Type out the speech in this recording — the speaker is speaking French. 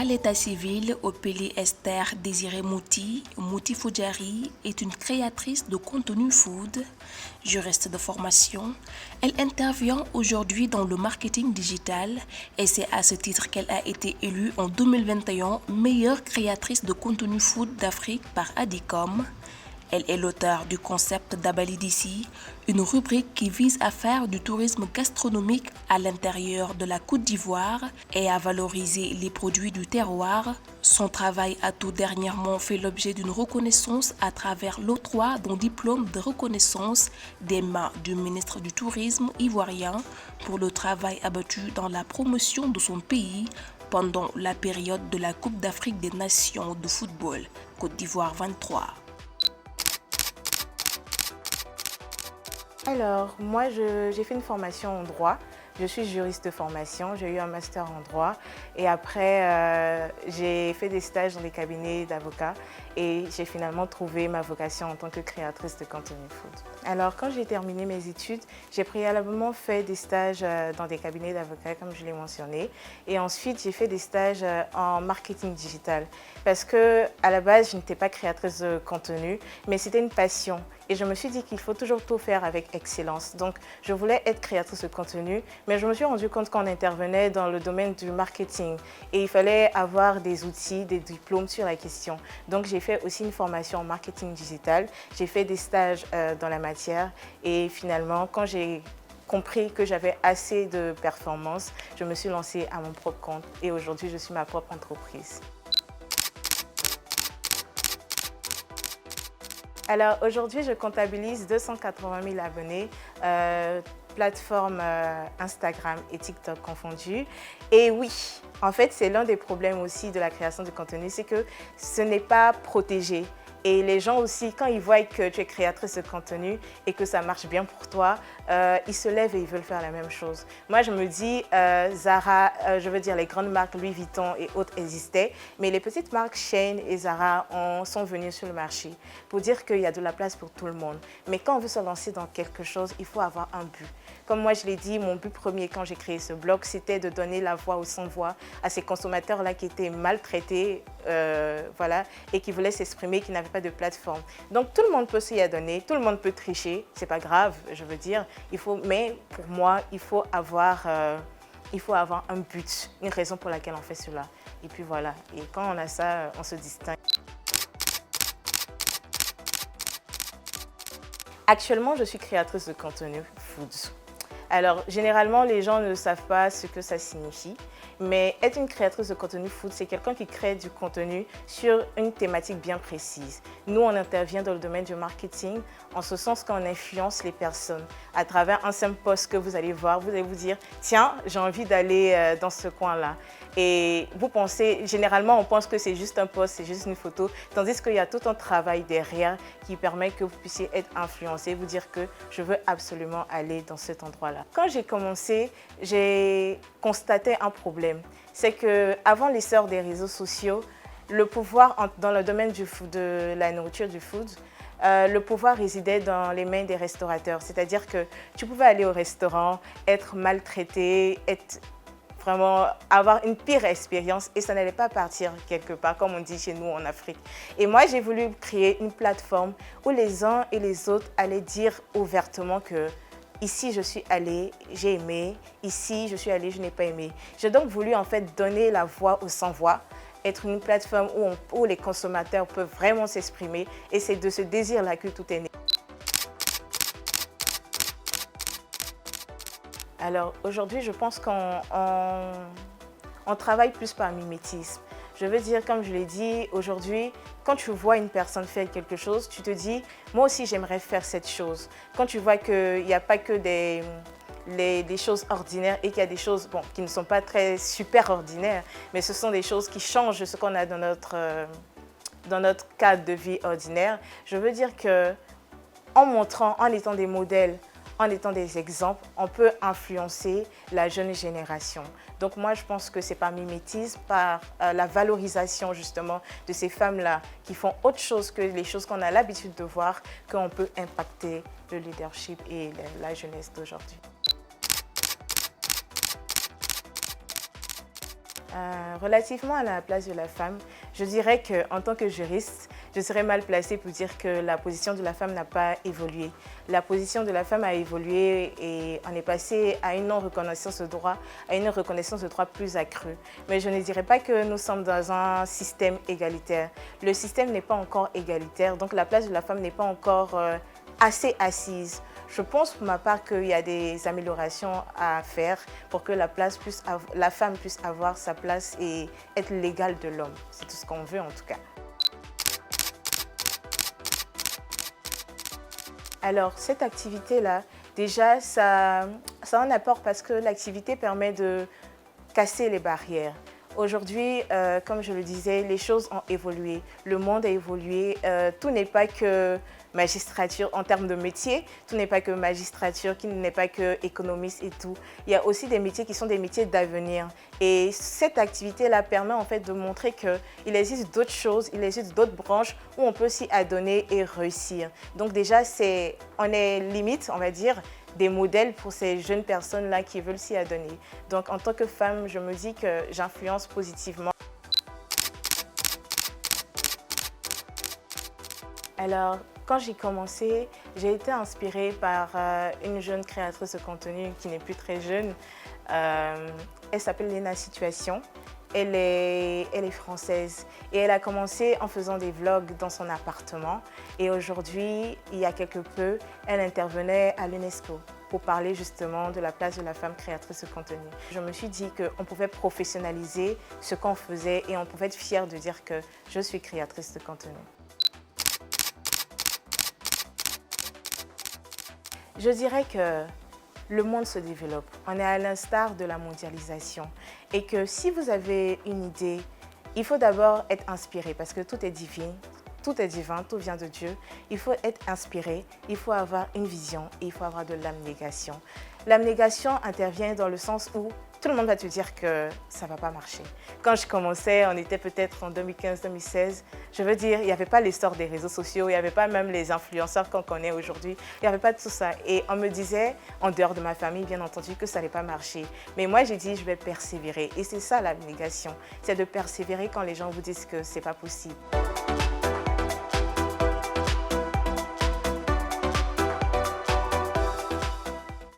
À l'état civil, Opélie Esther Désiré Mouti, Mouti Foudjari, est une créatrice de contenu food, juriste de formation. Elle intervient aujourd'hui dans le marketing digital et c'est à ce titre qu'elle a été élue en 2021 meilleure créatrice de contenu food d'Afrique par Adicom. Elle est l'auteure du concept d'Abalidissi, une rubrique qui vise à faire du tourisme gastronomique à l'intérieur de la Côte d'Ivoire et à valoriser les produits du terroir. Son travail a tout dernièrement fait l'objet d'une reconnaissance à travers l'octroi d'un diplôme de reconnaissance des mains du ministre du Tourisme ivoirien pour le travail abattu dans la promotion de son pays pendant la période de la Coupe d'Afrique des Nations de football, Côte d'Ivoire 23. Alors, moi, j'ai fait une formation en droit. Je suis juriste de formation, j'ai eu un master en droit et après j'ai fait des stages dans des cabinets d'avocats et j'ai finalement trouvé ma vocation en tant que créatrice de contenu food. Alors quand j'ai terminé mes études, j'ai préalablement fait des stages dans des cabinets d'avocats comme je l'ai mentionné et ensuite j'ai fait des stages en marketing digital parce que à la base je n'étais pas créatrice de contenu mais c'était une passion. Et je me suis dit qu'il faut toujours tout faire avec excellence. Donc, je voulais être créatrice de contenu, mais je me suis rendu compte qu'on intervenait dans le domaine du marketing et il fallait avoir des outils, des diplômes sur la question. Donc, j'ai fait aussi une formation en marketing digital. J'ai fait des stages dans la matière et finalement, quand j'ai compris que j'avais assez de performance, je me suis lancée à mon propre compte et aujourd'hui, je suis ma propre entreprise. Alors aujourd'hui, je comptabilise 280 000 abonnés, plateformes Instagram et TikTok confondues. Et oui, en fait, c'est l'un des problèmes aussi de la création de contenu, c'est que ce n'est pas protégé. Et les gens aussi, quand ils voient que tu es créatrice de contenu et que ça marche bien pour toi, ils se lèvent et ils veulent faire la même chose. Moi, je me dis, Zara, je veux dire les grandes marques Louis Vuitton et autres existaient, mais les petites marques Shein et Zara sont venues sur le marché pour dire qu'il y a de la place pour tout le monde. Mais quand on veut se lancer dans quelque chose, il faut avoir un but. Comme moi, je l'ai dit, mon but premier quand j'ai créé ce blog, c'était de donner la voix aux sans-voix à ces consommateurs-là qui étaient maltraités voilà, et qui voulaient s'exprimer, qui n'avaient pas de plateforme. Donc, tout le monde peut s'y adonner, tout le monde peut tricher, c'est pas grave, je veux dire. Mais pour moi, il faut avoir un but, une raison pour laquelle on fait cela. Et puis voilà, et quand on a ça, on se distingue. Actuellement, je suis créatrice de contenu food. Alors, généralement, les gens ne savent pas ce que ça signifie, mais être une créatrice de contenu food, c'est quelqu'un qui crée du contenu sur une thématique bien précise. Nous, on intervient dans le domaine du marketing, en ce sens qu'on influence les personnes. À travers un simple post que vous allez voir, vous allez vous dire « Tiens, j'ai envie d'aller dans ce coin-là ». Et vous pensez, généralement, on pense que c'est juste un post, c'est juste une photo, tandis qu'il y a tout un travail derrière qui permet que vous puissiez être influencé, vous dire que je veux absolument aller dans cet endroit-là. Quand j'ai commencé, j'ai constaté un problème. C'est qu'avant l'essor des réseaux sociaux, le pouvoir dans le domaine de la nourriture, du food, le pouvoir résidait dans les mains des restaurateurs. C'est-à-dire que tu pouvais aller au restaurant, être maltraité, vraiment avoir une pire expérience et ça n'allait pas partir quelque part, comme on dit chez nous en Afrique. Et moi, j'ai voulu créer une plateforme où les uns et les autres allaient dire ouvertement que ici, je suis allée, j'ai aimé. Ici, je suis allée, je n'ai pas aimé. J'ai donc voulu en fait donner la voix aux sans-voix, être une plateforme où les consommateurs peuvent vraiment s'exprimer et c'est de ce désir-là que tout est né. Alors aujourd'hui, je pense qu'on travaille plus par mimétisme. Je veux dire, comme je l'ai dit, aujourd'hui, quand tu vois une personne faire quelque chose, tu te dis, moi aussi j'aimerais faire cette chose. Quand tu vois qu'il n'y a pas que des choses ordinaires et qu'il y a des choses qui ne sont pas très super ordinaires, mais ce sont des choses qui changent ce qu'on a dans notre cadre de vie ordinaire, je veux dire qu'en montrant, en étant des modèles, en étant des exemples, on peut influencer la jeune génération. Donc moi, je pense que c'est par mimétisme, par la valorisation justement de ces femmes-là qui font autre chose que les choses qu'on a l'habitude de voir, qu'on peut impacter le leadership et la jeunesse d'aujourd'hui. Relativement à la place de la femme, je dirais qu'en tant que juriste, je serais mal placée pour dire que la position de la femme n'a pas évolué. La position de la femme a évolué et on est passé à une non-reconnaissance de droit, à une reconnaissance de droit plus accrue. Mais je ne dirais pas que nous sommes dans un système égalitaire. Le système n'est pas encore égalitaire, donc la place de la femme n'est pas encore assez assise. Je pense pour ma part qu'il y a des améliorations à faire pour que la femme puisse avoir sa place et être l'égale de l'homme. C'est tout ce qu'on veut en tout cas. Alors cette activité-là, déjà ça a un apport parce que l'activité permet de casser les barrières. Aujourd'hui, comme je le disais, les choses ont évolué, le monde a évolué. Tout n'est pas que magistrature en termes de métier, tout n'est pas que magistrature, qui n'est pas que économiste et tout. Il y a aussi des métiers qui sont des métiers d'avenir. Et cette activité-là permet en fait de montrer qu'il existe d'autres choses, il existe d'autres branches où on peut s'y adonner et réussir. Donc déjà, on est limite, on va dire, des modèles pour ces jeunes personnes-là qui veulent s'y adonner. Donc en tant que femme, je me dis que j'influence positivement. Alors, quand j'ai commencé, j'ai été inspirée par une jeune créatrice de contenu qui n'est plus très jeune. Elle s'appelle Léna Situation. Elle est française et elle a commencé en faisant des vlogs dans son appartement. Et aujourd'hui, il y a quelque peu, elle intervenait à l'UNESCO pour parler justement de la place de la femme créatrice de contenu. Je me suis dit qu'on pouvait professionnaliser ce qu'on faisait et on pouvait être fier de dire que je suis créatrice de contenu. Je dirais que le monde se développe. On est à l'instar de la mondialisation. Et que si vous avez une idée, il faut d'abord être inspiré parce que tout est divin, tout vient de Dieu. Il faut être inspiré, il faut avoir une vision et il faut avoir de l'abnégation. L'abnégation intervient dans le sens où tout le monde va te dire que ça ne va pas marcher. Quand je commençais, on était peut-être en 2015-2016, je veux dire, il n'y avait pas l'essor des réseaux sociaux, il n'y avait pas même les influenceurs qu'on connaît aujourd'hui, il n'y avait pas tout ça. Et on me disait, en dehors de ma famille, bien entendu, que ça n'allait pas marcher. Mais moi, j'ai dit, je vais persévérer. Et c'est ça l'abnégation, c'est de persévérer quand les gens vous disent que ce n'est pas possible.